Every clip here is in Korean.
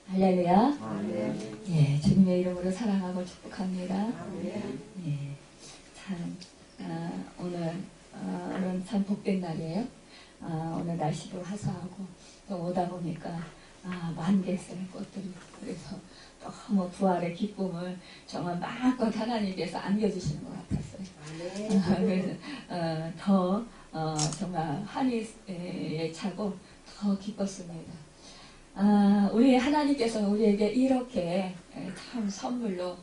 할렐루야. 아멘. 예, 주님의 이름으로 사랑하고 축복합니다. 아멘. 예, 참 오늘은 참 복된 날이에요. 오늘 날씨도 화사하고 또 오다 보니까 만개의 꽃들이 그래서 너무 부활의 기쁨을 정말 마음껏 하나님께서 안겨주시는 것 같았어요. 그래서 더 정말 한이 차고 더 기뻤습니다. 우리 하나님께서 우리에게 이렇게 참 선물로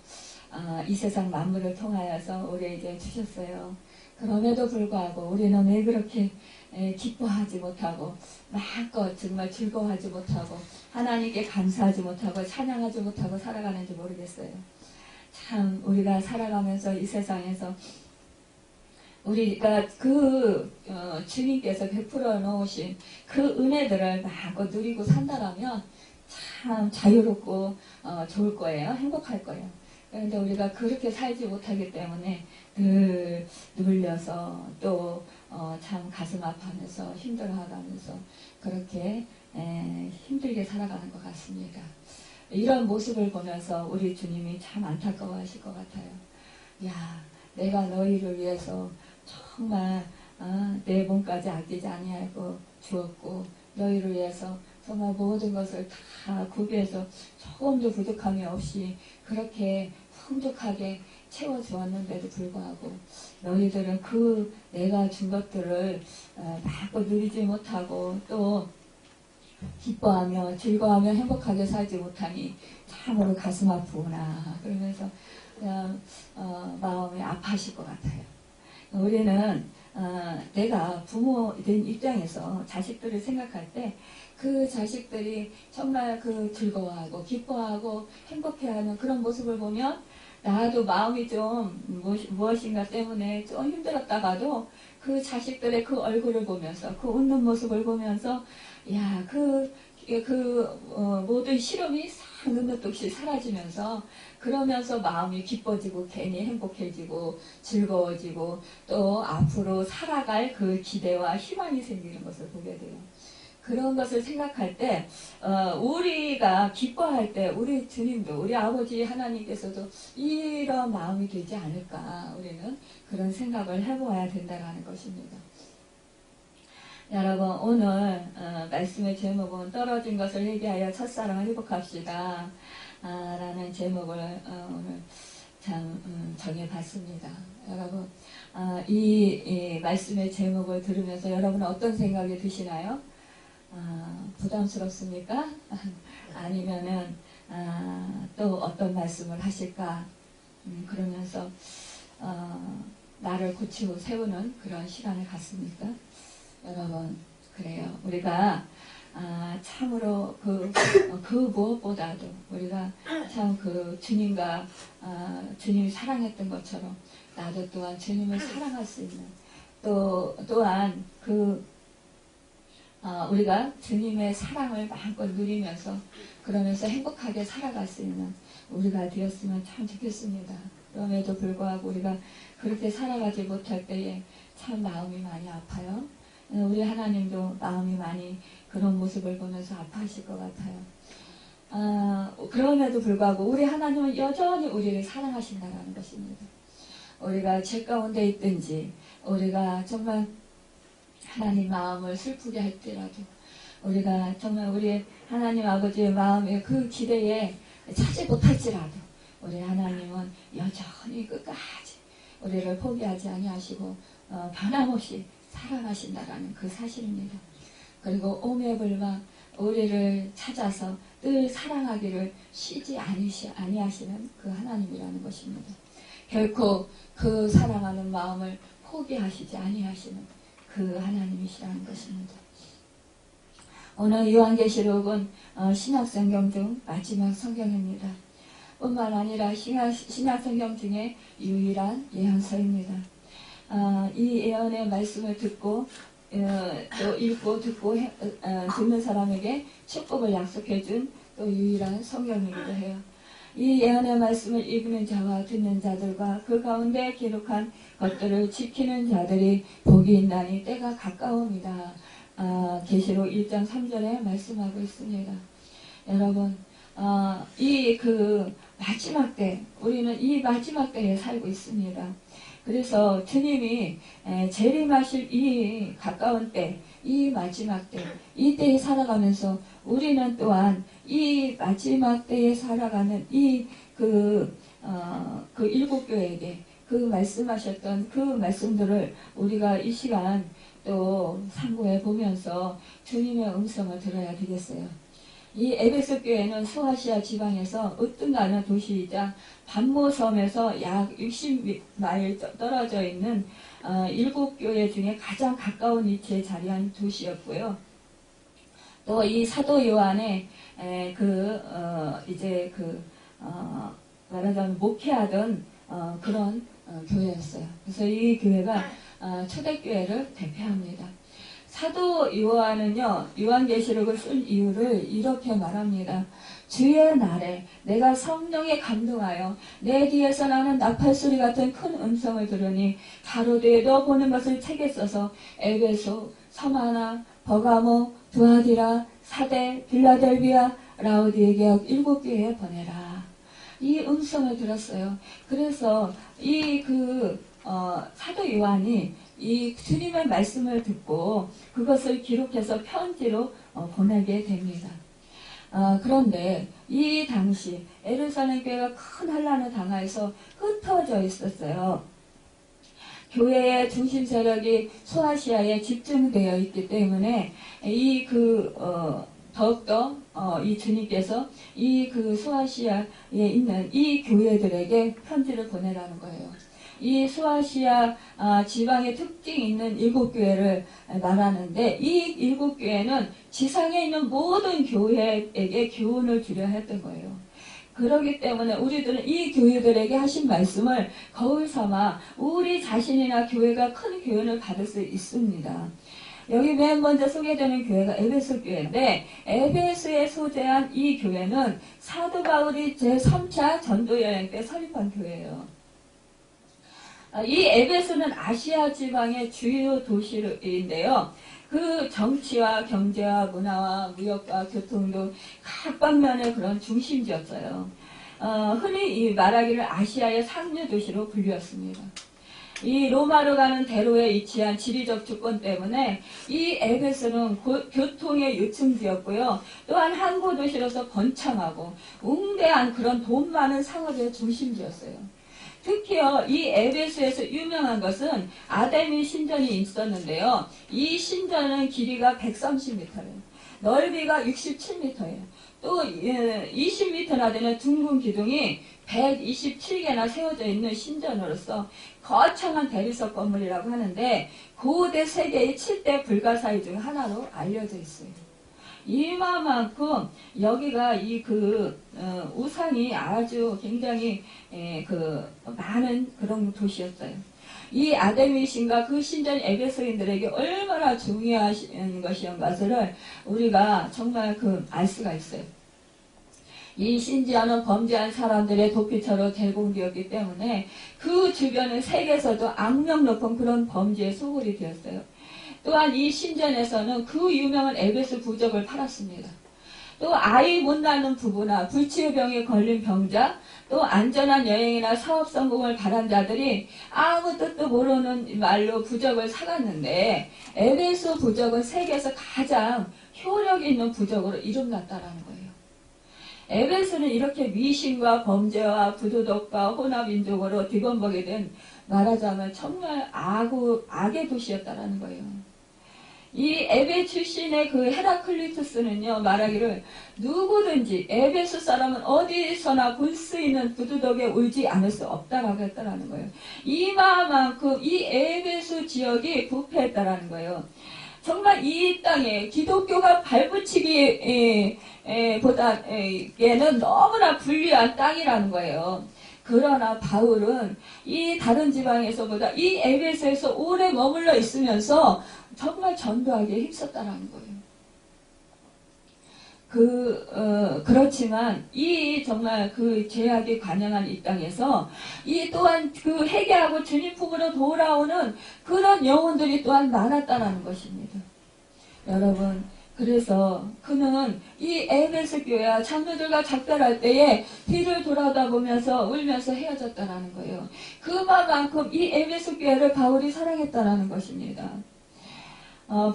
이 세상 만물을 통하여서 우리에게 주셨어요. 그럼에도 불구하고 우리는 왜 그렇게 기뻐하지 못하고 마음껏 정말 즐거워하지 못하고 하나님께 감사하지 못하고 찬양하지 못하고 살아가는지 모르겠어요. 참 우리가 살아가면서 이 세상에서 우리가 주님께서 베풀어 놓으신 그 은혜들을 마음껏 누리고 산다라면 참 자유롭고 좋을 거예요. 행복할 거예요. 그런데 우리가 그렇게 살지 못하기 때문에 늘 눌려서 또 참 가슴 아파하면서 힘들어하면서 그렇게 힘들게 살아가는 것 같습니다. 이런 모습을 보면서 우리 주님이 참 안타까워하실 것 같아요. 야, 내가 너희를 위해서 정말 내 몸까지 아끼지 아니하고 주었고 너희를 위해서 정말 모든 것을 다 구비해서 조금도 부족함이 없이 그렇게 풍족하게 채워주었는데도 불구하고 너희들은 내가 준 것들을 마음껏 누리지 못하고 또 기뻐하며 즐거워하며 행복하게 살지 못하니 참으로 가슴 아프구나 그러면서 그냥 마음이 아파하실 것 같아요. 우리는 내가 부모된 입장에서 자식들을 생각할 때 그 자식들이 정말 즐거워하고 기뻐하고 행복해하는 그런 모습을 보면 나도 마음이 좀 무엇인가 때문에 좀 힘들었다가도 그 자식들의 그 얼굴을 보면서 그 웃는 모습을 보면서 야, 모든 시름이 싹 눈몇없이 사라지면서 그러면서 마음이 기뻐지고 괜히 행복해지고 즐거워지고 또 앞으로 살아갈 그 기대와 희망이 생기는 것을 보게 돼요. 그런 것을 생각할 때 우리가 기뻐할 때 우리 주님도 우리 아버지 하나님께서도 이런 마음이 되지 않을까 우리는 그런 생각을 해보아야 된다는 것입니다. 여러분 오늘 말씀의 제목은 떨어진 것을 회개하여 첫사랑을 회복합시다 라는 제목을 오늘 참 정해봤습니다. 여러분 이 말씀의 제목을 들으면서 여러분은 어떤 생각이 드시나요? 부담스럽습니까? 아니면은 또 어떤 말씀을 하실까? 그러면서 나를 고치고 세우는 그런 시간을 갖습니까? 여러분 그래요. 우리가 참으로 그 무엇보다도 우리가 참 주님과 주님이 사랑했던 것처럼 나도 또한 주님을 사랑할 수 있는 또한 우리가 주님의 사랑을 마음껏 누리면서 그러면서 행복하게 살아갈 수 있는 우리가 되었으면 참 좋겠습니다. 그럼에도 불구하고 우리가 그렇게 살아가지 못할 때에 참 마음이 많이 아파요. 우리 하나님도 마음이 많이 그런 모습을 보면서 아파하실 것 같아요. 그럼에도 불구하고 우리 하나님은 여전히 우리를 사랑하신다는 것입니다. 우리가 죄 가운데 있든지 우리가 정말 하나님 마음을 슬프게 할지라도 우리가 정말 우리 하나님 아버지의 마음의 그 기대에 차지 못할지라도 우리 하나님은 여전히 끝까지 우리를 포기하지 아니하시고 변함없이 사랑하신다라는 그 사실입니다. 그리고 오매불망 우리를 찾아서 늘 사랑하기를 쉬지 아니하시는 그 하나님이라는 것입니다. 결코 그 사랑하는 마음을 포기하시지 아니하시는 그 하나님이시라는 것입니다. 오늘 요한계시록은 신약성경 중 마지막 성경입니다. 뿐만 아니라 신약성경 중에 유일한 예언서입니다. 이 예언의 말씀을 듣고 또 읽고 듣고 듣는 사람에게 축복을 약속해준 또 유일한 성경이기도 해요. 이 예언의 말씀을 읽는 자와 듣는 자들과 그 가운데 기록한 것들을 지키는 자들이 복이 있나니 때가 가까웁니다. 계시록 1장 3절에 말씀하고 있습니다. 여러분 이 그 마지막 때, 우리는 이 마지막 때에 살고 있습니다. 그래서 주님이 재림하실 이 가까운 때, 이 마지막 때, 이 때에 살아가면서 우리는 또한 이 마지막 때에 살아가는 그 일곱 교회에게 그 말씀하셨던 그 말씀들을 우리가 이 시간 또 상고해 보면서 주님의 음성을 들어야 되겠어요. 이 에베소 교회는 소아시아 지방에서 으뜸가는 도시이자 반모섬에서 약 60마일 떨어져 있는 일곱 교회 중에 가장 가까운 위치에 자리한 도시였고요. 또 이 사도 요한의 말하자면 목회하던 그런 교회였어요. 그래서 이 교회가 초대교회를 대표합니다. 사도 요한은요, 요한계시록을 쓴 이유를 이렇게 말합니다. 주의 날에 내가 성령에 감동하여 내 뒤에서 나는 나팔소리 같은 큰 음성을 들으니 가로되 너 보는 것을 책에 써서 에베소, 서마나, 버가모, 두아디라, 사대, 빌라델비아, 라우디게아 일곱 교회에 보내라. 이 음성을 들었어요. 그래서 사도 요한이 이 주님의 말씀을 듣고 그것을 기록해서 편지로 보내게 됩니다. 그런데 이 당시 예루살렘 교회가 큰 환란을 당해서 흩어져 있었어요. 교회의 중심 세력이 소아시아에 집중되어 있기 때문에 더욱더 이 주님께서 소아시아에 있는 이 교회들에게 편지를 보내라는 거예요. 이 소아시아 지방의 특징이 있는 일곱 교회를 말하는데 이 일곱 교회는 지상에 있는 모든 교회에게 교훈을 주려 했던 거예요. 그렇기 때문에 우리들은 이 교회들에게 하신 말씀을 거울 삼아 우리 자신이나 교회가 큰 교훈을 받을 수 있습니다. 여기 맨 먼저 소개되는 교회가 에베소 교회인데 에베소에 소재한 이 교회는 사도 바울이 제3차 전도여행 때 설립한 교회예요. 이 에베소는 아시아 지방의 주요 도시인데요. 그 정치와 경제와 문화와 무역과 교통 등 각 방면의 그런 중심지였어요. 흔히 말하기를 아시아의 상류 도시로 불렸습니다. 이 로마로 가는 대로에 위치한 지리적 조건 때문에 이 에베소는 교통의 요충지였고요. 또한 항구 도시로서 번창하고 웅대한 그런 돈 많은 상업의 중심지였어요. 특히요, 이 에베소에서 유명한 것은 아데미 신전이 있었는데요. 이 신전은 길이가 130m예요. 넓이가 67m예요. 또 20m나 되는 둥근 기둥이 127개나 세워져 있는 신전으로서 거창한 대리석 건물이라고 하는데 고대 세계의 7대 불가사의 중 하나로 알려져 있어요. 이만큼 여기가 우상이 아주 굉장히 많은 그런 도시였어요. 이 아데미 신과 그 신전 에베소인들에게 얼마나 중요한 것을 우리가 정말 알 수가 있어요. 이 신지하는 범죄한 사람들의 도피처로 제공되었기 때문에 그 주변은 세계에서도 악명 높은 그런 범죄의 소굴이 되었어요. 또한 이 신전에서는 그 유명한 에베소 부적을 팔았습니다. 또 아이 못 낳는 부부나 불치병에 걸린 병자, 또 안전한 여행이나 사업 성공을 바란 자들이 아무 뜻도 모르는 말로 부적을 사갔는데 에베소 부적은 세계에서 가장 효력 있는 부적으로 이름났다라는 거예요. 에베소는 이렇게 미신과 범죄와 부도덕과 혼합민족으로 뒤범벅이 된 말하자면 정말 악의 도시였다라는 거예요. 이 에베 출신의 그 헤라클리투스는요, 말하기를 누구든지 에베소 사람은 어디서나 볼 수 있는 부도덕에 울지 않을 수 없다라고 했다라는 거예요. 이마만큼 이 에베소 지역이 부패했다라는 거예요. 정말 이 땅에 기독교가 발붙이기 보다에는 너무나 불리한 땅이라는 거예요. 그러나 바울은 이 다른 지방에서보다 이 에베소에서 오래 머물러 있으면서 정말 전도하기에 힘썼다라는 거예요. 그렇지만 정말 죄악이 관영한 이 땅에서 또한 회개하고 주님 품으로 돌아오는 그런 영혼들이 또한 많았다라는 것입니다. 여러분, 그래서 그는 이 에베소 교회와 장로들과 작별할 때에 뒤를 돌아다보면서 울면서 헤어졌다라는 거예요. 그만큼 이 에베소 교회를 바울이 사랑했다라는 것입니다.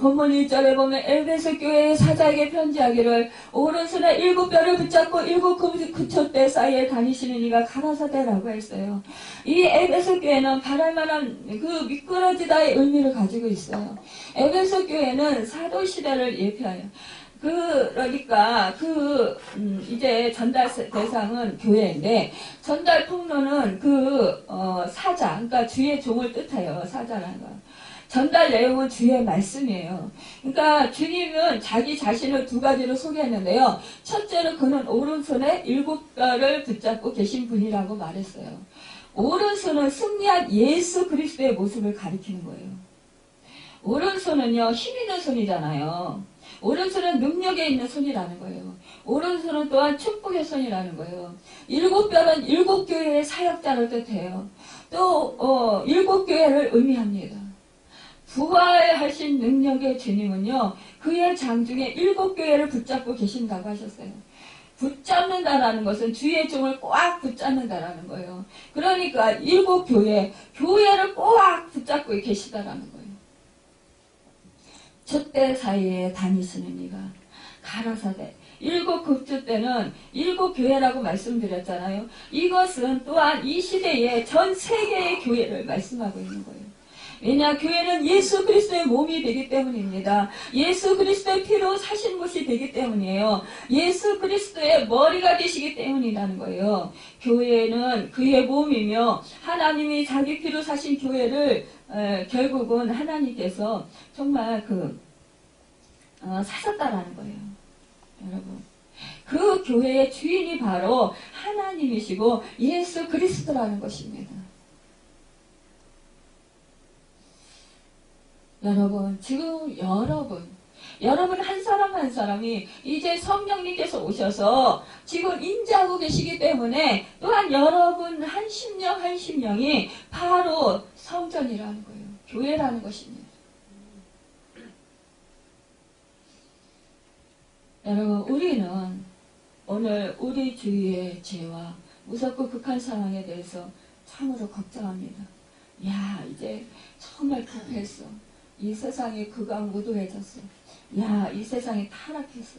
본문 1절에 보면 에베소 교회의 사자에게 편지하기를 오른손에 7뼈를 붙잡고 7구처대 사이에 다니시는 이가 가라사대라고 했어요. 이 에베소 교회는 바랄만한 그 미끄러지다의 의미를 가지고 있어요. 에베소 교회는 사도시대를 예표하여 그러니까 이제 전달 대상은 교회인데 전달 통로는 사자, 그러니까 주의 종을 뜻해요. 사자라는 거. 전달 내용은 주의 말씀이에요. 그러니까 주님은 자기 자신을 두 가지로 소개했는데요. 첫째로 그는 오른손에 7뼈를 붙잡고 계신 분이라고 말했어요. 오른손은 승리한 예수 그리스도의 모습을 가리키는 거예요. 오른손은요, 힘 있는 손이잖아요. 오른손은 능력에 있는 손이라는 거예요. 오른손은 또한 축복의 손이라는 거예요. 7뼈는 7교회의 사역자를 뜻해요. 또 7교회를 의미합니다. 부활하신 능력의 주님은요, 그의 장중에 7교회를 붙잡고 계신다고 하셨어요. 붙잡는다라는 것은 주의 종을 꽉 붙잡는다라는 거예요. 그러니까 7교회, 교회를 꽉 붙잡고 계시다라는 거예요. 촛대 사이에 다니시는 이가 가라사대. 7급주 때는 7교회라고 말씀드렸잖아요. 이것은 또한 이 시대의 전 세계의 교회를 말씀하고 있는 거예요. 왜냐, 교회는 예수 그리스도의 몸이 되기 때문입니다. 예수 그리스도의 피로 사신 것이 되기 때문이에요. 예수 그리스도의 머리가 되시기 때문이라는 거예요. 교회는 그의 몸이며 하나님이 자기 피로 사신 교회를 결국은 하나님께서 정말 사셨다라는 거예요. 여러분, 그 교회의 주인이 바로 하나님이시고 예수 그리스도라는 것입니다. 여러분, 지금 여러분 한 사람 한 사람이 이제 성령님께서 오셔서 지금 인자하고 계시기 때문에 또한 여러분 한 심령이 바로 성전이라는 거예요. 교회라는 것입니다. 여러분, 우리는 오늘 우리 주위의 죄와 무섭고 극한 상황에 대해서 참으로 걱정합니다. 야, 이제 정말 급했어. 이 세상이 극악무도해졌어. 야, 이 세상이 타락했어.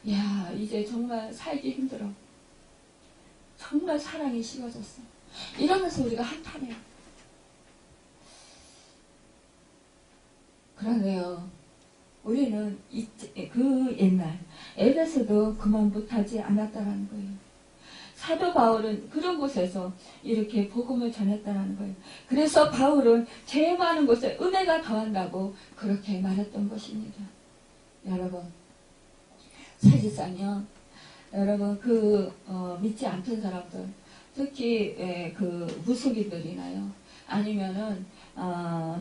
야, 이제 정말 살기 힘들어. 정말 사랑이 식어졌어. 이러면서 우리가 한탄해요. 그러네요. 우리는 그 옛날 에베소도 그만 못하지 않았다라는 거예요. 사도 바울은 그런 곳에서 이렇게 복음을 전했다는 거예요. 그래서 바울은 제일 많은 곳에 은혜가 더한다고 그렇게 말했던 것입니다. 여러분, 사실상요, 여러분 믿지 않던 사람들, 특히 무속인들이나요, 아니면은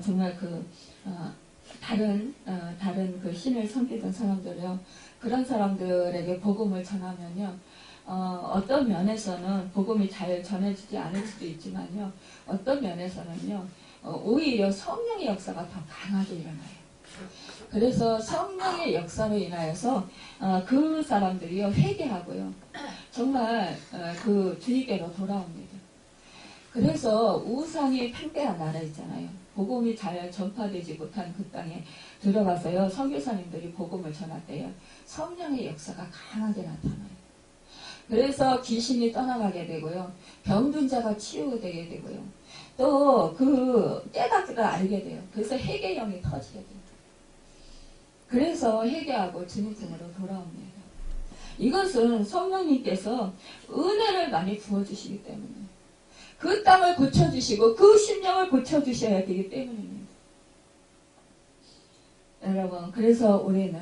정말 다른 신을 섬기던 사람들이요, 그런 사람들에게 복음을 전하면요, 어떤 면에서는 복음이 잘 전해지지 않을 수도 있지만요, 어떤 면에서는요, 오히려 성령의 역사가 더 강하게 일어나요. 그래서 성령의 역사로 인하여서 그 사람들이요, 회개하고요, 정말 주님께로 돌아옵니다. 그래서 우상이 팽배한 나라 있잖아요. 복음이 잘 전파되지 못한 그 땅에 들어가서요, 선교사님들이 복음을 전할 때요, 성령의 역사가 강하게 나타나요. 그래서 귀신이 떠나가게 되고요, 병든 자가 치유되게 되고요, 또 깨닫기를 알게 돼요. 그래서 회개령이 터지게 돼요. 그래서 회개하고 주님으로 돌아옵니다. 이것은 성령님께서 은혜를 많이 부어주시기 때문에, 그 땅을 고쳐주시고 그 심령을 고쳐주셔야 되기 때문입니다. 여러분, 그래서 우리는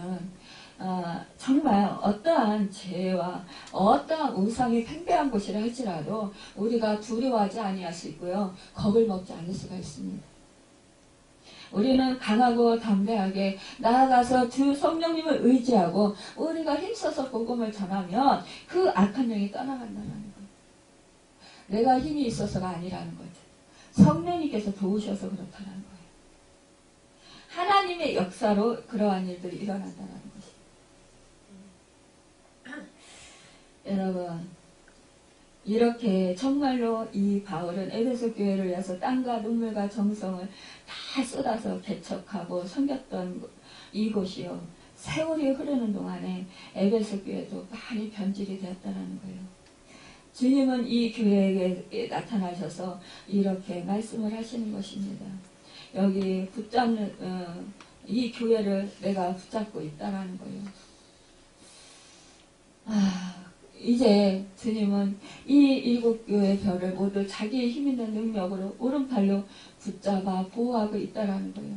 정말 어떠한 죄와 어떠한 우상이 팽배한 곳이라 할지라도 우리가 두려워하지 아니할 수 있고요, 겁을 먹지 않을 수가 있습니다. 우리는 강하고 담대하게 나아가서 주 성령님을 의지하고 우리가 힘써서 복음을 전하면 그 악한 영이 떠나간다는 거예요. 내가 힘이 있어서가 아니라는 거죠. 성령님께서 도우셔서 그렇다는 거예요. 하나님의 역사로 그러한 일들이 일어난다는 것이죠. 여러분, 이렇게 정말로 이 바울은 에베소 교회를 위해서 땀과 눈물과 정성을 다 쏟아서 개척하고 섬겼던 이곳이요. 세월이 흐르는 동안에 에베소 교회도 많이 변질이 되었다는 거예요. 주님은 이 교회에게 나타나셔서 이렇게 말씀을 하시는 것입니다. 여기 붙잡는 이 교회를 내가 붙잡고 있다라는 거예요. 이제 주님은 이 일곱 교회 별을 모두 자기의 힘 있는 능력으로 오른팔로 붙잡아 보호하고 있다라는 거예요.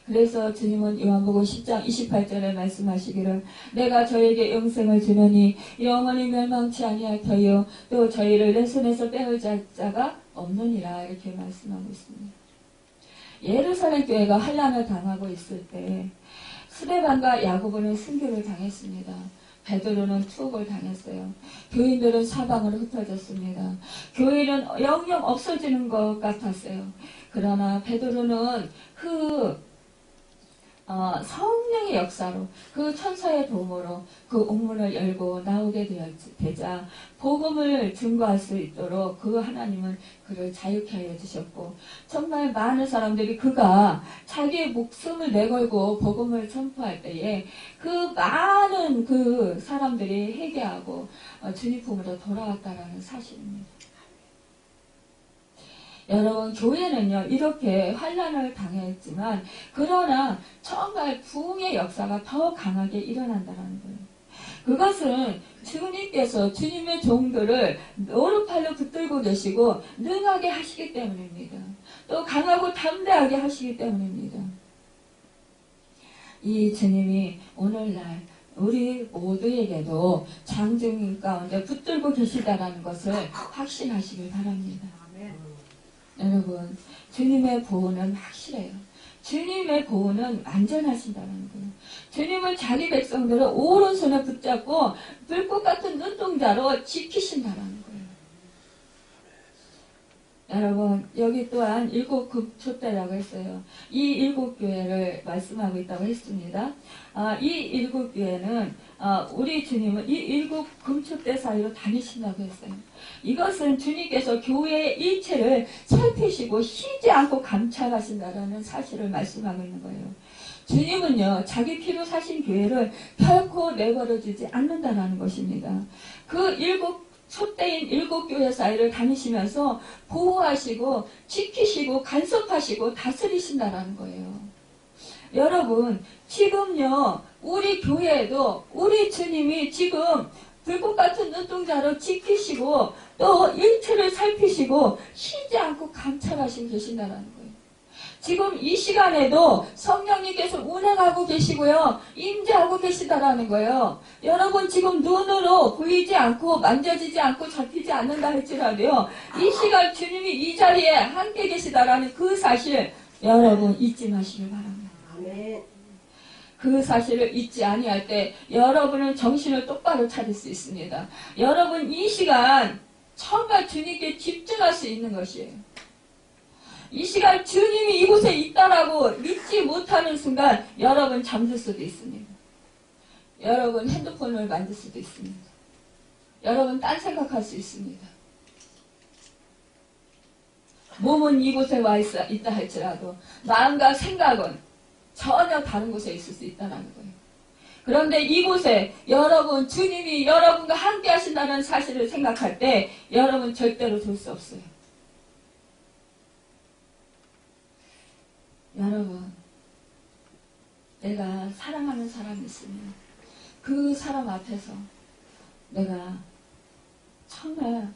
그래서 주님은 요한복음 10장 28절에 말씀하시기를 내가 저에게 영생을 주노니 영원히 멸망치 아니할 터이요 또 저희를 내 손에서 빼올 자가 없느니라 이렇게 말씀하고 있습니다. 예루살렘 교회가 환난을 당하고 있을 때 스데반과 야고보는 순교를 당했습니다. 베드로는 투옥을 당했어요. 교인들은 사방으로 흩어졌습니다. 교회는 영영 없어지는 것 같았어요. 그러나 베드로는 성령의 역사로 그 천사의 도움으로 그 옥문을 열고 나오게 되자 복음을 증거할 수 있도록 그 하나님은 그를 자유케 하여 주셨고 정말 많은 사람들이 그가 자기의 목숨을 내걸고 복음을 전파할 때에 그 많은 그 사람들이 회개하고 주님 품으로 돌아왔다라는 사실입니다. 여러분 교회는요 이렇게 환난을 당했지만 그러나 정말 부흥의 역사가 더 강하게 일어난다는 거예요. 그것은 주님께서 주님의 종들을 오른팔로 붙들고 계시고 능하게 하시기 때문입니다. 또 강하고 담대하게 하시기 때문입니다. 이 주님이 오늘날 우리 모두에게도 장증인 가운데 붙들고 계시다라는 것을 확신하시길 바랍니다. 여러분, 주님의 보호는 확실해요. 주님의 보호는 완전하신다는 거예요. 주님은 자기 백성들을 오른손에 붙잡고 불꽃 같은 눈동자로 지키신다는 거예요. 여러분, 여기 또한 일곱 금촛대라고 했어요. 이 일곱 교회를 말씀하고 있다고 했습니다. 이 일곱 교회는 우리 주님은 이 일곱 금촛대 사이로 다니신다고 했어요. 이것은 주님께서 교회의 일체를 살피시고 쉬지 않고 감찰하신다라는 사실을 말씀하고 있는 거예요. 주님은요 자기 피로 사신 교회를 결코 내버려두지 않는다라는 것입니다. 그 촛대인 일곱 교회 사이를 다니시면서 보호하시고 지키시고 간섭하시고 다스리신다라는 거예요. 여러분 지금요 우리 교회에도 우리 주님이 지금 불꽃 같은 눈동자로 지키시고 또 일체를 살피시고 쉬지 않고 감찰하시고 계신다는 거예요. 지금 이 시간에도 성령님께서 운행하고 계시고요. 임재하고 계시다라는 거예요. 여러분 지금 눈으로 보이지 않고 만져지지 않고 잡히지 않는다 할지라도요. 이 시간 주님이 이 자리에 함께 계시다라는 그 사실 여러분 잊지 마시길 바랍니다. 아멘. 그 사실을 잊지 아니할 때 여러분은 정신을 똑바로 차릴 수 있습니다. 여러분 이 시간 정말 주님께 집중할 수 있는 것이에요. 이 시간 주님이 이곳에 있다라고 믿지 못하는 순간 여러분 잠들 수도 있습니다. 여러분 핸드폰을 만질 수도 있습니다. 여러분 딴 생각할 수 있습니다. 몸은 이곳에 와 있다 할지라도 마음과 생각은 전혀 다른 곳에 있을 수 있다는 거예요. 그런데 이곳에 여러분 주님이 여러분과 함께 하신다는 사실을 생각할 때 여러분 절대로 둘 수 없어요. 여러분 내가 사랑하는 사람이 있으면 그 사람 앞에서 내가 정말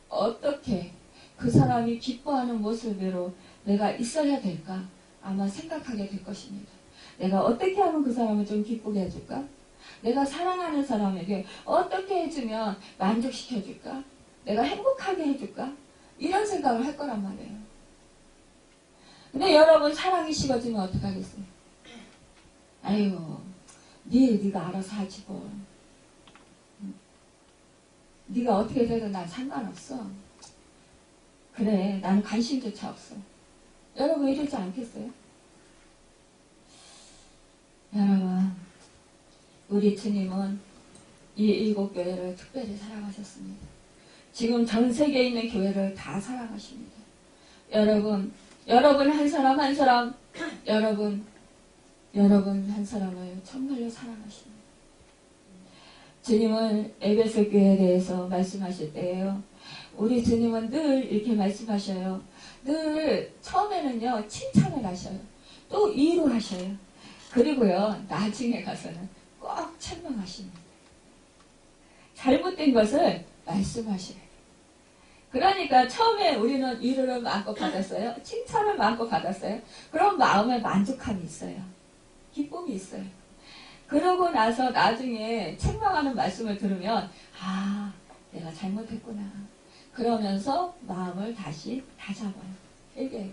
어떻게 그 사람이 기뻐하는 모습으로 내가 있어야 될까? 아마 생각하게 될 것입니다. 내가 어떻게 하면 그 사람을 좀 기쁘게 해줄까? 내가 사랑하는 사람에게 어떻게 해주면 만족시켜줄까? 내가 행복하게 해줄까? 이런 생각을 할 거란 말이에요. 근데 여러분 사랑이 식어지면 어떡하겠어요? 아이고 네가 알아서 하지 뭐. 네가 어떻게 돼도 난 상관없어. 그래 나는 관심조차 없어. 여러분 이러지 않겠어요? 여러분 우리 주님은 이 7교회를 특별히 사랑하셨습니다. 지금 전 세계에 있는 교회를 다 사랑하십니다. 여러분 한 사람 한 사람, 여러분 한 사람을 정말로 사랑하십니다. 주님은 에베소 교회에 대해서 말씀하실 때에요, 우리 주님은 늘 이렇게 말씀하셔요. 늘 처음에는요 칭찬을 하셔요. 또 위로하셔요. 그리고요 나중에 가서는 꼭 책망하십니다. 잘못된 것을 말씀하셔요. 그러니까 처음에 우리는 위로를 마음껏 받았어요. 칭찬을 마음껏 받았어요. 그럼 마음에 만족함이 있어요. 기쁨이 있어요. 그러고 나서 나중에 책망하는 말씀을 들으면 아, 내가 잘못했구나. 그러면서 마음을 다시 다잡아요. 이게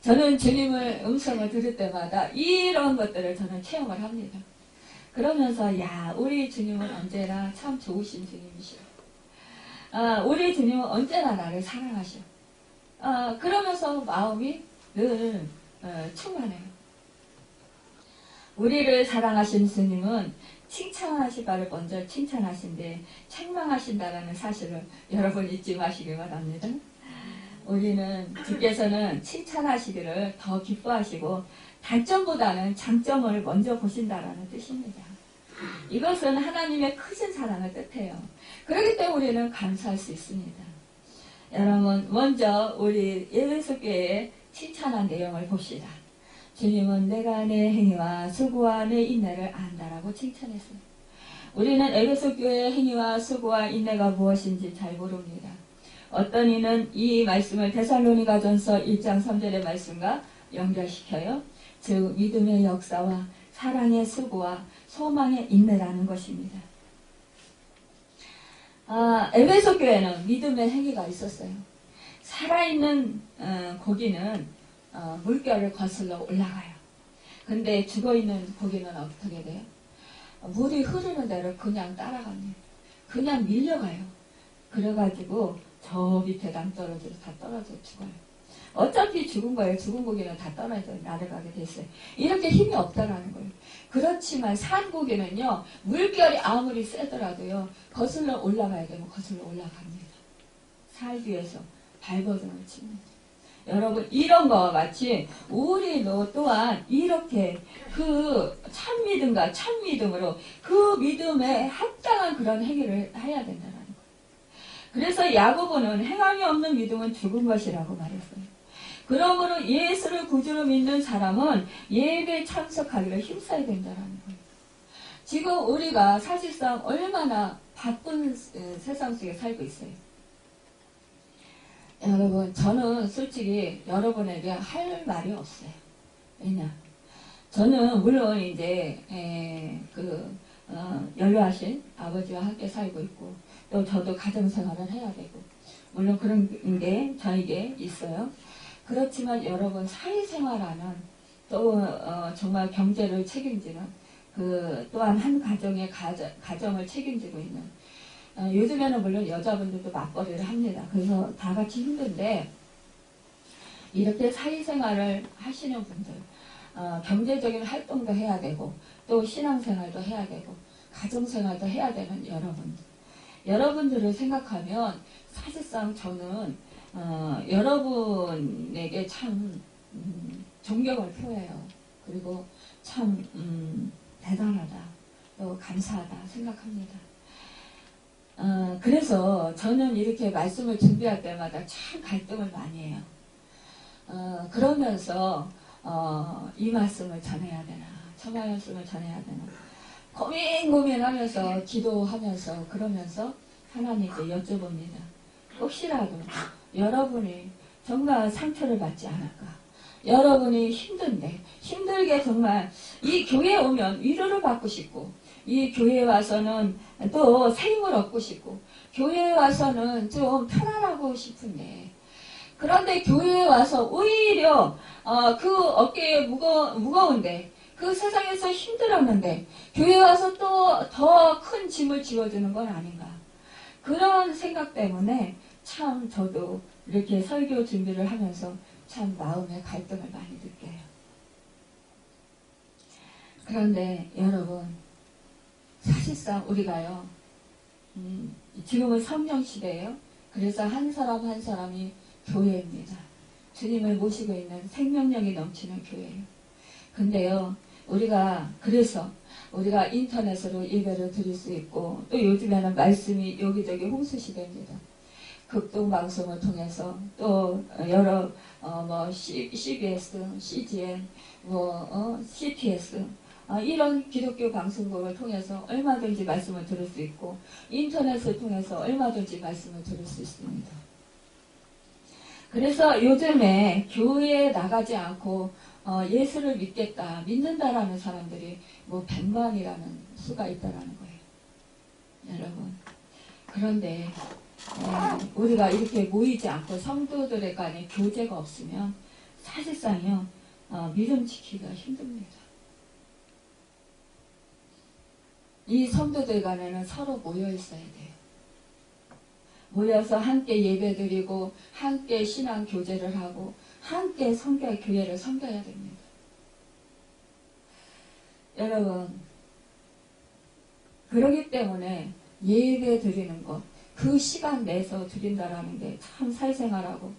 저는 주님을 음성을 들을 때마다 이런 것들을 저는 체험을 합니다. 그러면서 야, 우리 주님은 언제나 참 좋으신 주님이시오. 우리 주님은 언제나 나를 사랑하시오. 그러면서 마음이 늘 충만해요. 우리를 사랑하신 주님은 칭찬하시기를 먼저 칭찬하신데 책망하신다는 사실을 여러분 잊지 마시기 바랍니다. 우리는 주께서는 칭찬하시기를 더 기뻐하시고 단점보다는 장점을 먼저 보신다는 뜻입니다. 이것은 하나님의 크신 사랑을 뜻해요. 그렇기 때문에 우리는 감사할 수 있습니다. 여러분 먼저 우리 에베소 교회의 칭찬한 내용을 봅시다. 주님은 내가 내 행위와 수고와 내 인내를 안다라고 칭찬했어요. 우리는 에베소 교회의 행위와 수고와 인내가 무엇인지 잘 모릅니다. 어떤 이는 이 말씀을 데살로니가전서 1장 3절의 말씀과 연결시켜요. 즉 믿음의 역사와 사랑의 수고와 소망의 인내라는 것입니다. 에베소 교회는 믿음의 행위가 있었어요. 살아있는 고기는 물결을 거슬러 올라가요. 근데 죽어있는 고기는 어떻게 돼요? 물이 흐르는 대로 그냥 따라갑니다. 그냥 밀려가요. 그래가지고 저 밑에 낭떠러지로 다 떨어져 죽어요. 어차피 죽은 거예요. 죽은 고기는 다 떨어져 날아가게 됐어요. 이렇게 힘이 없다라는 거예요. 그렇지만 산 고기는요, 물결이 아무리 세더라도요, 거슬러 올라가야 되면 거슬러 올라갑니다. 살기 위해서 발버둥을 칩니다. 여러분, 이런 거와 같이 우리도 또한 이렇게 그 참믿음과 참믿음으로 그 믿음에 합당한 그런 행위를 해야 된다는 거예요. 그래서 야고보는 행함이 없는 믿음은 죽은 것이라고 말했어요. 그러므로 예수를 구주로 믿는 사람은 예배에 참석하기를 힘써야 된다는 거예요. 지금 우리가 사실상 얼마나 바쁜 세상 속에 살고 있어요. 여러분, 저는 솔직히 여러분에게 할 말이 없어요. 왜냐? 저는 물론 이제 연로하신 아버지와 함께 살고 있고, 또 저도 가정생활을 해야 되고, 물론 그런 게 저에게 있어요. 그렇지만 여러분, 사회생활하는 또 정말 경제를 책임지는 또한 한 가정의 가정을 책임지고 있는, 요즘에는 물론 여자분들도 맞벌이를 합니다. 그래서 다 같이 힘든데, 이렇게 사회생활을 하시는 분들, 경제적인 활동도 해야 되고, 또 신앙생활도 해야 되고, 가정생활도 해야 되는 여러분들을 생각하면 사실상 저는 여러분에게 참 존경을 표해요. 그리고 참 대단하다, 또 감사하다 생각합니다. 그래서 저는 이렇게 말씀을 준비할 때마다 참 갈등을 많이 해요. 그러면서 이 말씀을 전해야 되나, 저 말씀을 전해야 되나, 고민하면서 기도하면서 그러면서 하나님께 여쭤봅니다. 혹시라도 여러분이 정말 상처를 받지 않을까, 여러분이 힘들게 정말 이 교회에 오면 위로를 받고 싶고, 이 교회에 와서는 또 새 힘을 얻고 싶고, 교회에 와서는 좀 편안하고 싶은데, 그런데 교회에 와서 오히려 그 어깨에 무거운데, 그 세상에서 힘들었는데 교회에 와서 또 더 큰 짐을 지워주는 건 아닌가, 그런 생각 때문에 참 저도 이렇게 설교 준비를 하면서 참 마음의 갈등을 많이 느껴요. 그런데 여러분, 사실상 우리가요, 지금은 성령 시대예요. 그래서 한 사람 한 사람이 교회입니다. 주님을 모시고 있는 생명력이 넘치는 교회예요. 근데요, 그래서 우리가 인터넷으로 예배를 드릴 수 있고, 또 요즘에는 말씀이 여기저기 홍수시대입니다. 극동방송을 통해서, 또 여러, CBS, CGN, CTS, 이런 기독교 방송국을 통해서 얼마든지 말씀을 들을 수 있고, 인터넷을 통해서 얼마든지 말씀을 들을 수 있습니다. 그래서 요즘에 교회에 나가지 않고 예수를 믿는다라는 사람들이 100만이라는 수가 있다라는 거예요. 여러분. 그런데 우리가 이렇게 모이지 않고 성도들의 간에 교제가 없으면 사실상요, 믿음 지키기가 힘듭니다. 이 성도들 간에는 서로 모여 있어야 돼요. 모여서 함께 예배드리고 함께 신앙 교제를 하고 함께 교회를 섬겨야 됩니다. 여러분, 그러기 때문에 예배 드리는 것, 그 시간 내서 드린다라는 게 참 사회생활하고,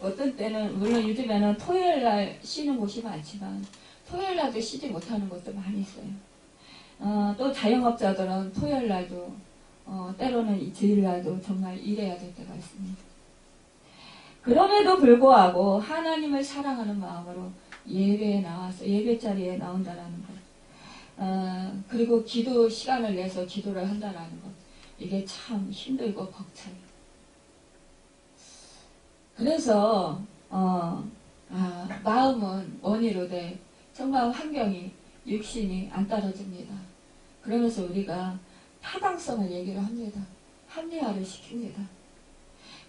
어떤 때는 물론 요즘에는 토요일날 쉬는 곳이 많지만 토요일날도 쉬지 못하는 곳도 많이 있어요. 또 자영업자들은 토요일날도 때로는 주일날도 정말 일해야 될 때가 있습니다. 그럼에도 불구하고 하나님을 사랑하는 마음으로 예배에 나와서 예배 자리에 나온다는 것, 그리고 기도 시간을 내서 기도를 한다는 것, 이게 참 힘들고 벅차요. 그래서 마음은 원이로되 정말 환경이 육신이 안 따라줍니다. 그러면서 우리가 타당성을 얘기를 합니다. 합리화를 시킵니다.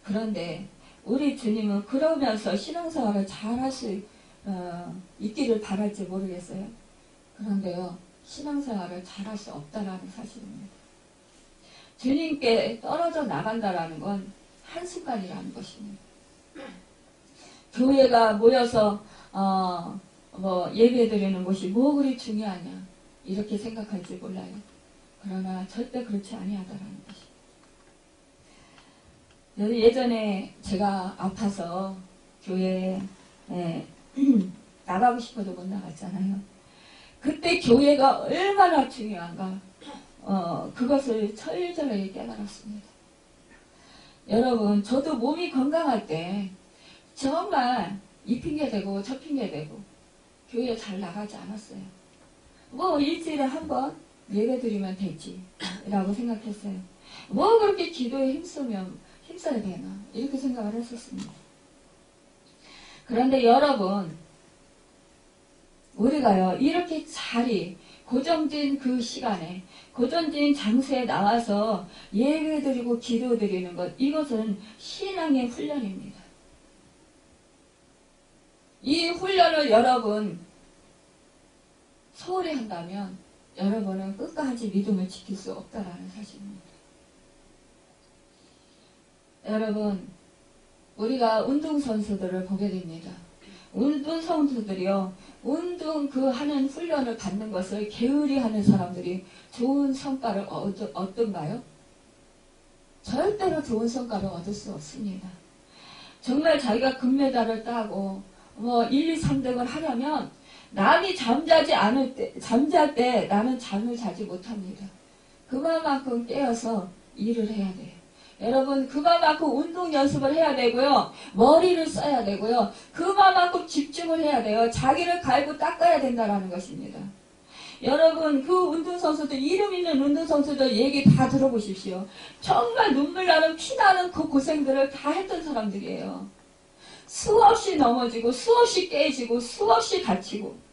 그런데 우리 주님은 그러면서 신앙생활을 잘할 수 있기를 바랄지 모르겠어요. 그런데요, 신앙생활을 잘할 수 없다라는 사실입니다. 주님께 떨어져 나간다라는 건 한순간이라는 것입니다. 교회가 모여서 예배 드리는 것이 뭐 그리 중요하냐 이렇게 생각할지 몰라요. 그러나 절대 그렇지 아니하다라는 것이. 예전에 제가 아파서 교회에 나가고 싶어도 못 나갔잖아요. 그때 교회가 얼마나 중요한가, 그것을 철저하게 깨달았습니다. 여러분, 저도 몸이 건강할 때 정말 이 핑계대고 저 핑계대고 교회 잘 나가지 않았어요. 일주일에 한 번 예배 드리면 되지 라고 생각했어요. 그렇게 기도에 힘써야 되나 이렇게 생각을 했었습니다. 그런데 여러분, 우리가요, 이렇게 고정된 그 시간에, 고정된 장소에 나와서 예배 드리고 기도 드리는 것, 이것은 신앙의 훈련입니다. 이 훈련을 여러분 소홀히 한다면 여러분은 끝까지 믿음을 지킬 수 없다라는 사실입니다. 여러분, 우리가 운동선수들을 보게 됩니다. 운동선수들이요, 운동 하는 훈련을 받는 것을 게으리 하는 사람들이 좋은 성과를 얻던가요? 절대로 좋은 성과를 얻을 수 없습니다. 정말 자기가 금메달을 따고 1, 2, 3등을 하려면 남이 잠잘 때 나는 잠을 자지 못합니다. 그만큼 깨어서 일을 해야 돼요. 여러분, 그만큼 운동 연습을 해야 되고요. 머리를 써야 되고요. 그만큼 집중을 해야 돼요. 자기를 갈고 닦아야 된다는 것입니다. 여러분, 그 운동선수들, 이름 있는 운동선수들 얘기 다 들어보십시오. 정말 눈물 나는 피나는 그 고생들을 다 했던 사람들이에요. 수없이 넘어지고 수없이 깨지고 수없이 다치고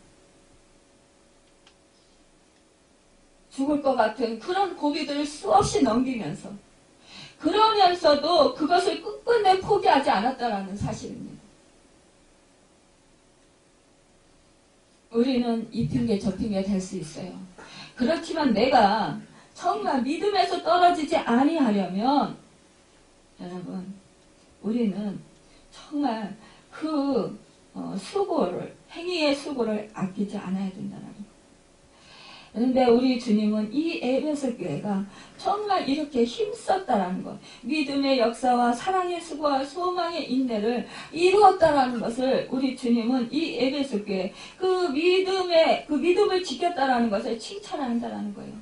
죽을 것 같은 그런 고비들을 수없이 넘기면서, 그러면서도 그것을 끝끝내 포기하지 않았다라는 사실입니다. 우리는 이 핑계 저 핑계 될 수 있어요. 그렇지만 내가 정말 믿음에서 떨어지지 아니하려면 여러분, 우리는 정말 행위의 수고를 아끼지 않아야 된다는 거. 그런데 우리 주님은 이 에베소 교회가 정말 이렇게 힘썼다라는 것, 믿음의 역사와 사랑의 수고와 소망의 인내를 이루었다라는 것을 우리 주님은 이 에베소 교회 그 믿음을 지켰다라는 것을 칭찬한다라는 거예요.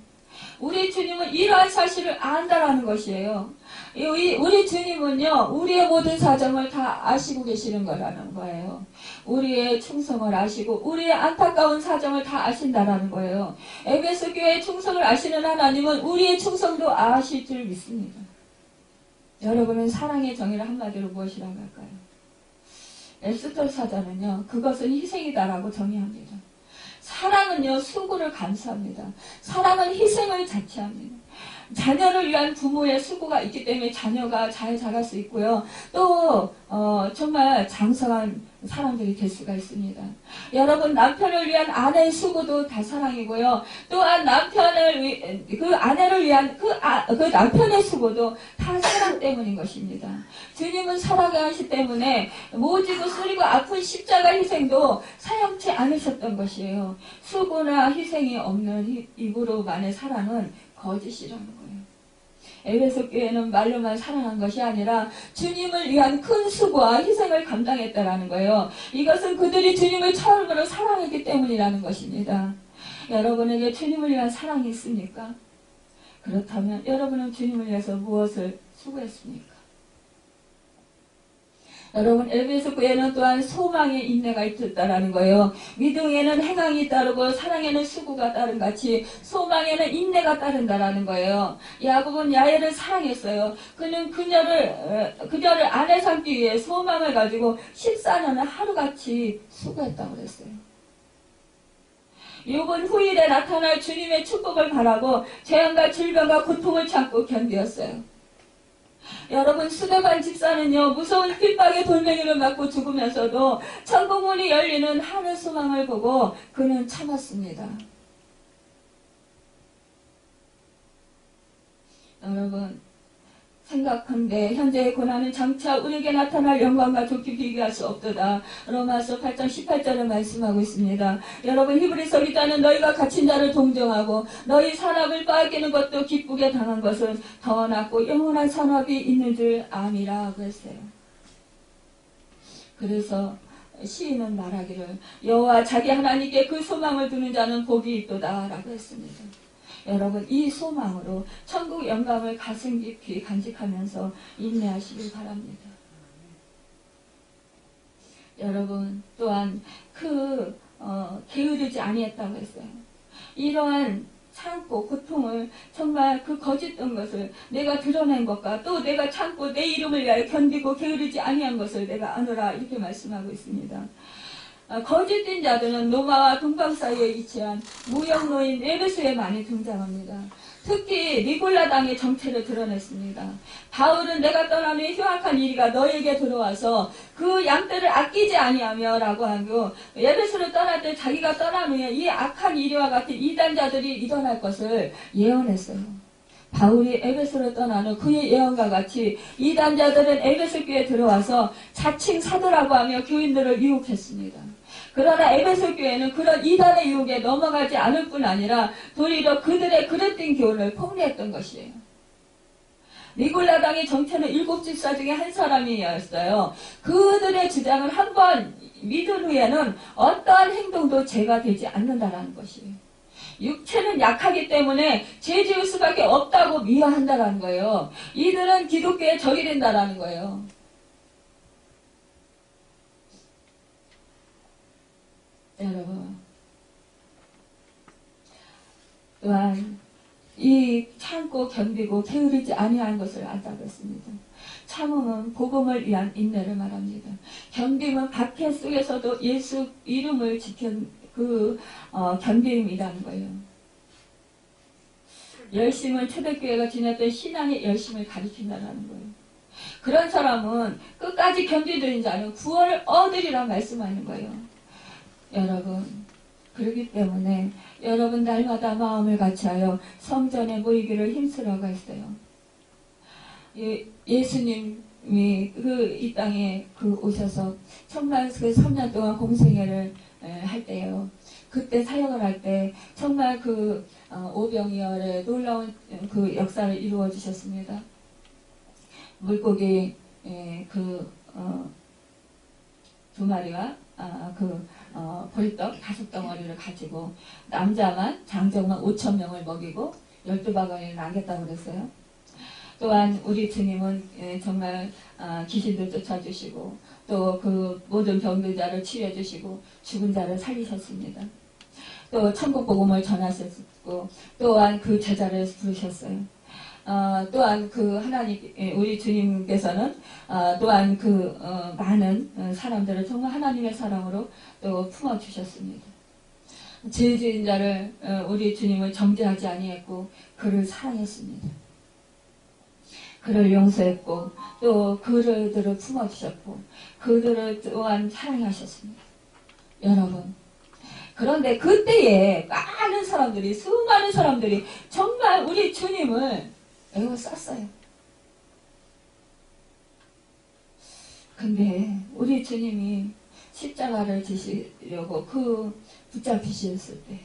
우리 주님은 이러한 사실을 안다라는 것이에요. 우리 주님은요, 우리의 모든 사정을 다 아시고 계시는 거라는 거예요. 우리의 충성을 아시고, 우리의 안타까운 사정을 다 아신다라는 거예요. 에베소 교회의 충성을 아시는 하나님은 우리의 충성도 아실 줄 믿습니다. 여러분은 사랑의 정의를 한마디로 무엇이라고 할까요? 에스더 사자는요, 그것은 희생이다라고 정의합니다. 사랑은요, 수고를 감수합니다. 사랑은 희생을 자체합니다. 자녀를 위한 부모의 수고가 있기 때문에 자녀가 잘 자랄 수 있고요. 또 정말 장성한 사람들이 될 수가 있습니다. 여러분, 남편을 위한 아내의 수고도 다 사랑이고요. 또한 그 아내를 위한 그 남편의 수고도 다 사랑 때문인 것입니다. 주님은 사랑하시기 때문에 모지고 쓰리고 아픈 십자가 희생도 사용치 않으셨던 것이에요. 수고나 희생이 없는 입으로만의 사랑은 거짓이라는 거예요. 에베소 교회는 말로만 사랑한 것이 아니라 주님을 위한 큰 수고와 희생을 감당했다라는 거예요. 이것은 그들이 주님을 처음으로 사랑했기 때문이라는 것입니다. 여러분에게 주님을 위한 사랑이 있습니까? 그렇다면 여러분은 주님을 위해서 무엇을 수고했습니까? 여러분, 에베소 교회는 또한 소망의 인내가 있었다라는 거예요. 믿음에는 행함이 따르고 사랑에는 수고가 따른 같이 소망에는 인내가 따른다라는 거예요. 야곱은 야엘을 사랑했어요. 그는 그녀를 아내 삼기 위해 소망을 가지고 14년을 하루같이 수고했다고 그랬어요. 욥은 후일에 나타날 주님의 축복을 바라고 재앙과 질병과 고통을 참고 견디었어요. 여러분, 스데반 집사는요, 무서운 핍박의 돌멩이를 맞고 죽으면서도 천국문이 열리는 하늘 소망을 보고 그는 참았습니다. 여러분, 생각한데 현재의 고난은 장차 우리에게 나타날 영광과 좋게 비교할 수 없도다. 로마서 8장 18절을 말씀하고 있습니다. 여러분, 히브리서 기자는 너희가 갇힌 자를 동정하고 너희 산업을 빼앗기는 것도 기쁘게 당한 것은 더 낫고 영원한 산업이 있는 줄 아미라고 했어요. 그래서 시인은 말하기를 여호와 자기 하나님께 그 소망을 두는 자는 복이 있도다 라고 했습니다. 여러분, 이 소망으로 천국 영광을 가슴 깊이 간직하면서 인내하시길 바랍니다. 여러분, 또한 게으르지 아니했다고 했어요. 이러한 참고 고통을 정말 그 거짓된 것을 내가 드러낸 것과 또 내가 참고 내 이름을 위하여 견디고 게으르지 아니한 것을 내가 아노라 이렇게 말씀하고 있습니다. 거짓된 자들은 로마와 동방 사이에 위치한 무역노인 에베소에 많이 등장합니다. 특히 니골라 당의 정체를 드러냈습니다. 바울은 내가 떠나면 흉악한 일이가 너에게 들어와서 그 양떼를 아끼지 아니하며 라고 하고 에베소를 떠날 때 자기가 떠난 후에 이 악한 일이와 같은 이단자들이 일어날 것을 예언했어요. 바울이 에베소를 떠난 후 그의 예언과 같이 이단자들은 에베소 교회에 들어와서 자칭 사도라고 하며 교인들을 유혹했습니다. 그러나 에베소 교회는 그런 이단의 유혹에 넘어가지 않을 뿐 아니라 도리어 그들의 그릇된 교훈을 폭리했던 것이에요. 니골라당의 정체는 7집사 중에 한 사람이었어요. 그들의 주장을 한번 믿은 후에는 어떠한 행동도 죄가 되지 않는다라는 것이에요. 육체는 약하기 때문에 죄 지을 수밖에 없다고 미화한다라는 거예요. 이들은 기독교의 적이 된다라는 거예요. 여러분, 또한 이 참고 견디고 게으르지 아니한 것을 안다고 했습니다. 참음은 복음을 위한 인내를 말합니다. 견딤은 박해 속에서도 예수 이름을 지킨 견딤이라는 거예요. 열심은 초대교회가 지녔던 신앙의 열심을 가리킨다는 거예요. 그런 사람은 끝까지 견디는 자는 구원을 얻으리라 말씀하는 거예요. 여러분, 그렇기 때문에 여러분 날마다 마음을 같이하여 성전에 모이기를 힘쓰라고 했어요. 예수님이 이 땅에 오셔서 정말 그 3년 동안 공생애를 할 때요. 그때 사역을 할 때 정말 그 오병이어의 놀라운 그 역사를 이루어 주셨습니다. 물고기 두 마리와 보리떡 5덩어리를 가지고 남자만 장정만 5,000명을 먹이고 12바구니를 나겠다고 그랬어요. 또한 우리 주님은 정말 귀신들 쫓아주시고 또 그 모든 병든 자를 치유해 주시고 죽은 자를 살리셨습니다. 또 천국 복음을 전하셨고 또한 그 제자를 부르셨어요. 또한 그 하나님 우리 주님께서는 또한 그 많은 사람들을 정말 하나님의 사랑으로 또 품어주셨습니다. 죄 지은 자를 우리 주님을 정죄하지 아니했고 그를 사랑했습니다. 그를 용서했고 또 그들을 품어주셨고 그들을 또한 사랑하셨습니다. 여러분, 그런데 그때에 많은 사람들이, 수많은 사람들이 정말 우리 주님을 애워쌌어요. 근데 우리 주님이 십자가를 지시려고 붙잡히셨을 때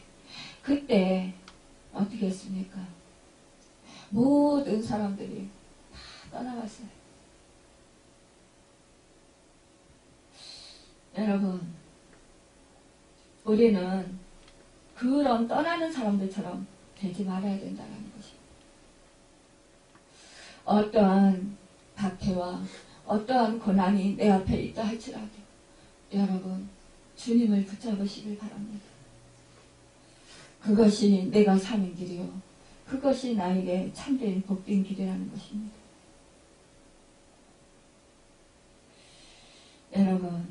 그때 어떻게 했습니까? 모든 사람들이 다 떠나갔어요. 여러분, 우리는 그런 떠나는 사람들처럼 되지 말아야 된다는 것입니다. 어떠한 박해와 어떠한 고난이 내 앞에 있다 할지라도 여러분, 주님을 붙잡으시길 바랍니다. 그것이 내가 사는 길이요, 그것이 나에게 참된 복된 길이라는 것입니다. 여러분,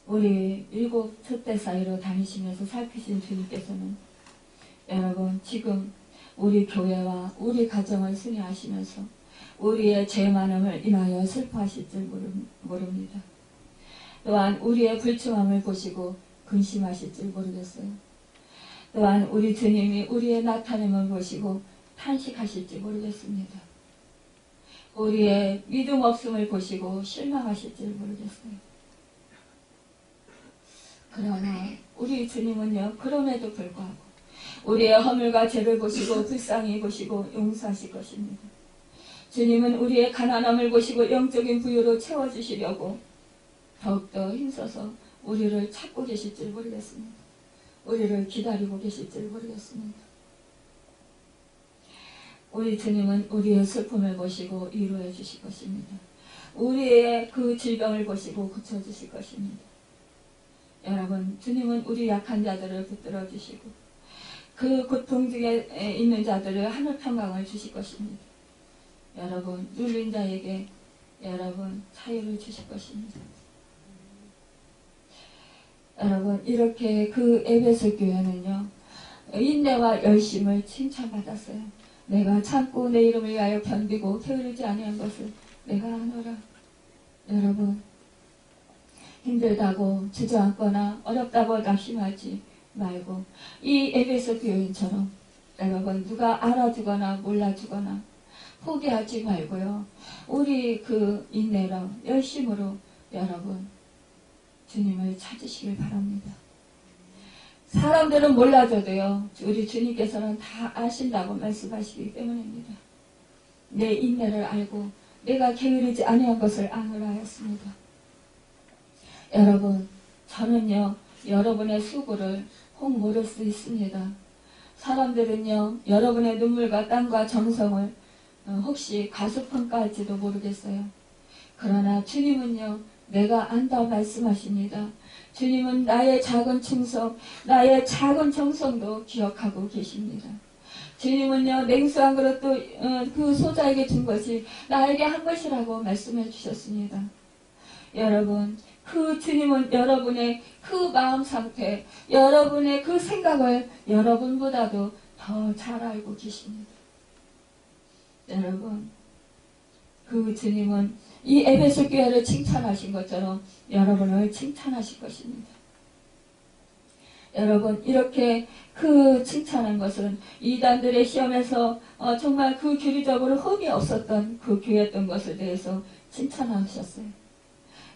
우리 7촛대 사이로 다니시면서 살피신 주님께서는 여러분, 지금 우리 교회와 우리 가정을 승리하시면서 우리의 죄 많음을 인하여 슬퍼하실 줄 모릅니다. 또한 우리의 불충함을 보시고 근심하실 줄 모르겠어요. 또한 우리 주님이 우리의 나타냄을 보시고 탄식하실지 모르겠습니다. 우리의 믿음 없음을 보시고 실망하실지 모르겠어요. 그러나 우리 주님은요, 그럼에도 불구하고 우리의 허물과 죄를 보시고 불쌍히 보시고 용서하실 것입니다. 주님은 우리의 가난함을 보시고 영적인 부유로 채워주시려고 더욱더 힘써서 우리를 찾고 계실지 모르겠습니다. 우리를 기다리고 계실지 모르겠습니다. 우리 주님은 우리의 슬픔을 보시고 위로해 주실 것입니다. 우리의 그 질병을 보시고 고쳐주실 것입니다. 여러분, 주님은 우리 약한 자들을 붙들어 주시고 그 고통 중에 있는 자들을 하늘 평강을 주실 것입니다. 여러분, 눌린 자에게 여러분 자유를 주실 것입니다. 여러분, 이렇게 그 에베소 교회는요, 인내와 열심을 칭찬받았어요. 내가 참고 내 이름을 위하여 견디고 게으르지 아니한 것을 내가 아노라. 여러분, 힘들다고 주저앉거나 어렵다고 낙심하지 말고 이 에베소 교인처럼 여러분, 누가 알아주거나 몰라주거나 포기하지 말고요, 우리 그 인내로 열심으로 여러분 주님을 찾으시길 바랍니다. 사람들은 몰라줘도요, 우리 주님께서는 다 아신다고 말씀하시기 때문입니다. 내 인내를 알고 내가 게으르지 아니한 것을 아노라 하였습니다. 여러분, 저는요, 여러분의 수고를 혹 모를 수 있습니다. 사람들은요, 여러분의 눈물과 땀과 정성을 혹시 가수평가할지도 모르겠어요. 그러나 주님은요, 내가 안다 말씀하십니다. 주님은 나의 작은 충성, 나의 작은 정성도 기억하고 계십니다. 주님은요, 냉수 한 그릇도 그 소자에게 준 것이 나에게 한 것이라고 말씀해 주셨습니다. 여러분, 그 주님은 여러분의 그 마음 상태, 여러분의 그 생각을 여러분보다도 더 잘 알고 계십니다. 여러분, 그 주님은 이 에베소 교회를 칭찬하신 것처럼 여러분을 칭찬하실 것입니다. 여러분, 이렇게 그 칭찬한 것은 이단들의 시험에서 정말 그 교리적으로 흠이 없었던 그 교회였던 것에 대해서 칭찬하셨어요.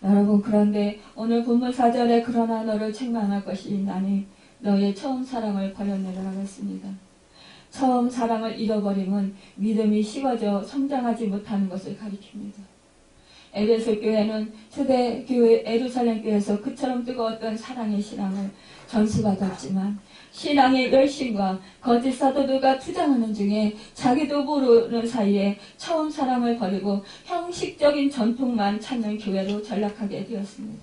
여러분, 그런데 오늘 본문 4절에 그러나 너를 책망할 것이 있나니 너의 처음 사랑을 버렸느라 하겠습니다. 처음 사랑을 잃어버리면 믿음이 식어져 성장하지 못하는 것을 가리킵니다. 에베소 교회는 초대교회 에루살렘 교회에서 그처럼 뜨거웠던 사랑의 신앙을 전수받았지만 신앙의 열심과 거짓 사도들과 투쟁하는 중에 자기도 모르는 사이에 처음 사랑을 버리고 형식적인 전통만 찾는 교회로 전락하게 되었습니다.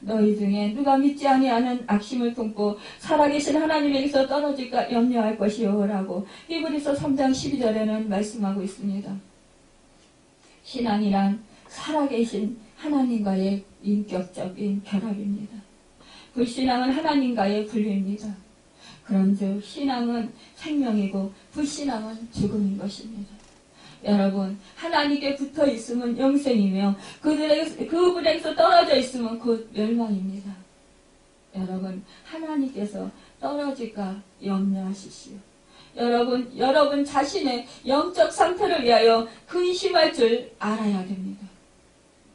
너희 중에 누가 믿지 아니하는 악심을 품고 살아계신 하나님에게서 떨어질까 염려할 것이요 라고 히브리서 3장 12절에는 말씀하고 있습니다. 신앙이란 살아계신 하나님과의 인격적인 결합입니다. 불신앙은 하나님과의 분리입니다. 그런즉 신앙은 생명이고 불신앙은 죽음인 것입니다. 여러분, 하나님께 붙어 있으면 영생이며 그분에게서 떨어져 있으면 곧 멸망입니다. 여러분, 하나님께서 떨어질까 염려하십시오. 여러분 자신의 영적 상태를 위하여 근심할 줄 알아야 됩니다.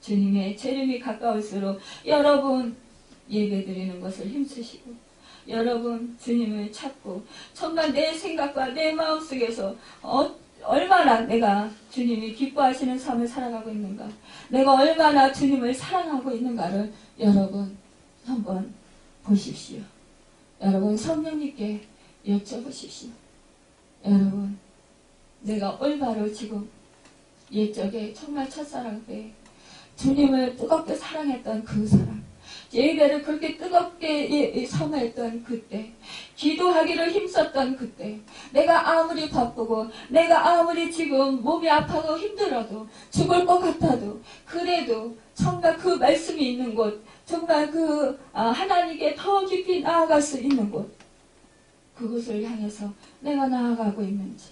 주님의 재림이 가까울수록 여러분 예배드리는 것을 힘쓰시고 여러분 주님을 찾고 정말 내 생각과 내 마음속에서 얼마나 내가 주님이 기뻐하시는 삶을 살아가고 있는가, 내가 얼마나 주님을 사랑하고 있는가를 여러분 한번 보십시오. 여러분 성령님께 여쭤보십시오. 여러분, 내가 올바로 지금 옛적에 정말 첫사랑 때 주님을 뜨겁게 사랑했던 그 사랑, 예배를 그렇게 뜨겁게 사모했던 그때, 기도하기를 힘썼던 그때, 내가 아무리 바쁘고 내가 아무리 지금 몸이 아파도 힘들어도 죽을 것 같아도 그래도 정말 그 말씀이 있는 곳, 정말 하나님께 더 깊이 나아갈 수 있는 곳, 그곳을 향해서 내가 나아가고 있는지,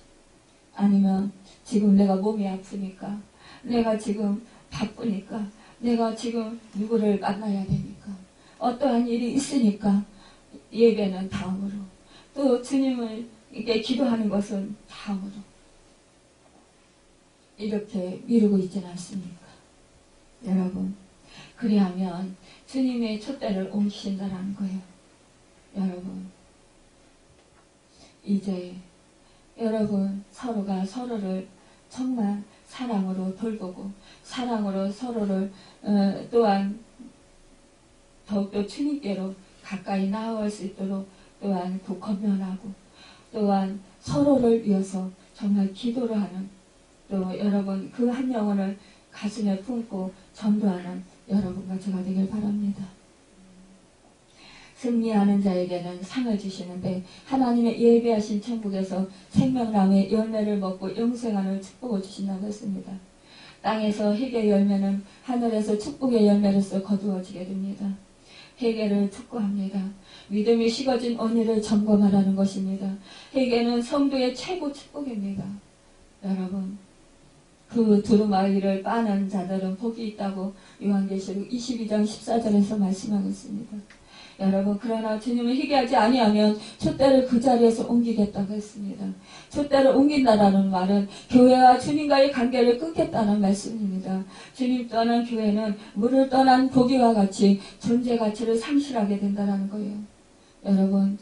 아니면 지금 내가 몸이 아프니까, 내가 지금 바쁘니까, 내가 지금 누구를 만나야 되니까, 어떠한 일이 있으니까 예배는 다음으로, 또 주님을 이렇게 기도하는 것은 다음으로 이렇게 미루고 있지는 않습니까? 여러분, 그리하면 주님의 촛대를 옮기신다라는 거예요. 여러분, 이제 여러분 서로가 서로를 정말 사랑으로 돌보고 사랑으로 서로를 또한 더욱더 주님께로 가까이 나아갈 수 있도록 또한 권면하고 또한 서로를 위해서 정말 기도를 하는, 또 여러분 그 한 영혼을 가슴에 품고 전도하는 여러분과 제가 되길 바랍니다. 승리하는 자에게는 상을 주시는데 하나님의 예비하신 천국에서 생명나무의 열매를 먹고 영생하는 축복을 주신다고 했습니다. 땅에서 희귀의 열매는 하늘에서 축복의 열매로서 거두어지게 됩니다. 회개를 축구합니다. 믿음이 식어진 언니를 점검하라는 것입니다. 회개는 성도의 최고 축복입니다. 여러분, 그 두루마기를 빠는 자들은 복이 있다고 요한계시록 22장 14절에서 말씀하고 있습니다. 여러분, 그러나 주님을 희귀하지 아니하면 촛대를 그 자리에서 옮기겠다고 했습니다. 촛대를 옮긴다라는 말은 교회와 주님과의 관계를 끊겠다는 말씀입니다. 주님 떠난 교회는 물을 떠난 고기와 같이 존재 가치를 상실하게 된다는 거예요. 여러분,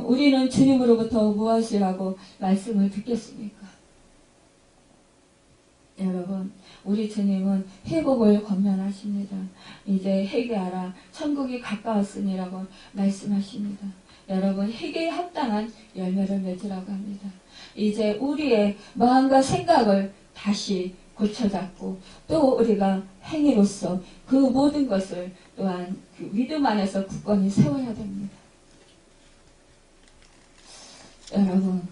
우리는 주님으로부터 무엇이라고 말씀을 듣겠습니까? 여러분, 우리 주님은 회복을 권면하십니다. 이제 회개하라, 천국이 가까웠으니라고 말씀하십니다. 여러분, 회개에 합당한 열매를 맺으라고 합니다. 이제 우리의 마음과 생각을 다시 고쳐잡고 또 우리가 행위로서 그 모든 것을 또한 그 믿음 안에서 굳건히 세워야 됩니다. 여러분,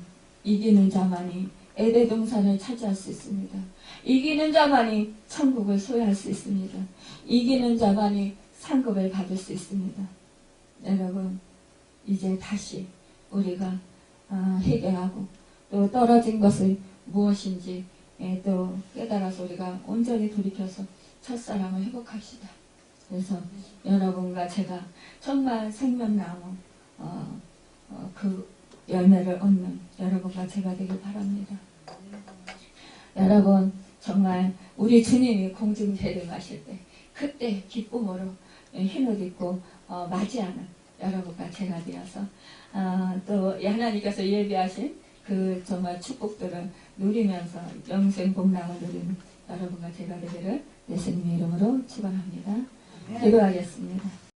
이기는 자만이 에덴 동산을 차지할 수 있습니다. 이기는 자만이 천국을 소유할 수 있습니다. 이기는 자만이 상급을 받을 수 있습니다. 여러분, 이제 다시 우리가 회개하고 또 떨어진 것을 무엇인지 또 깨달아서 우리가 온전히 돌이켜서 첫사랑을 회복합시다. 그래서 여러분과 제가 정말 생명나무 그 열매를 얻는 여러분과 제가 되길 바랍니다. 여러분, 정말 우리 주님이 공중재림하실 때 그때 기쁨으로 흰옷 입고 맞이하는 여러분과 제가 되어서 또 하나님께서 예비하신 그 정말 축복들을 누리면서 영생 복락을 누리는 여러분과 제가 되기를 예수님의 이름으로 축원합니다. 기도하겠습니다.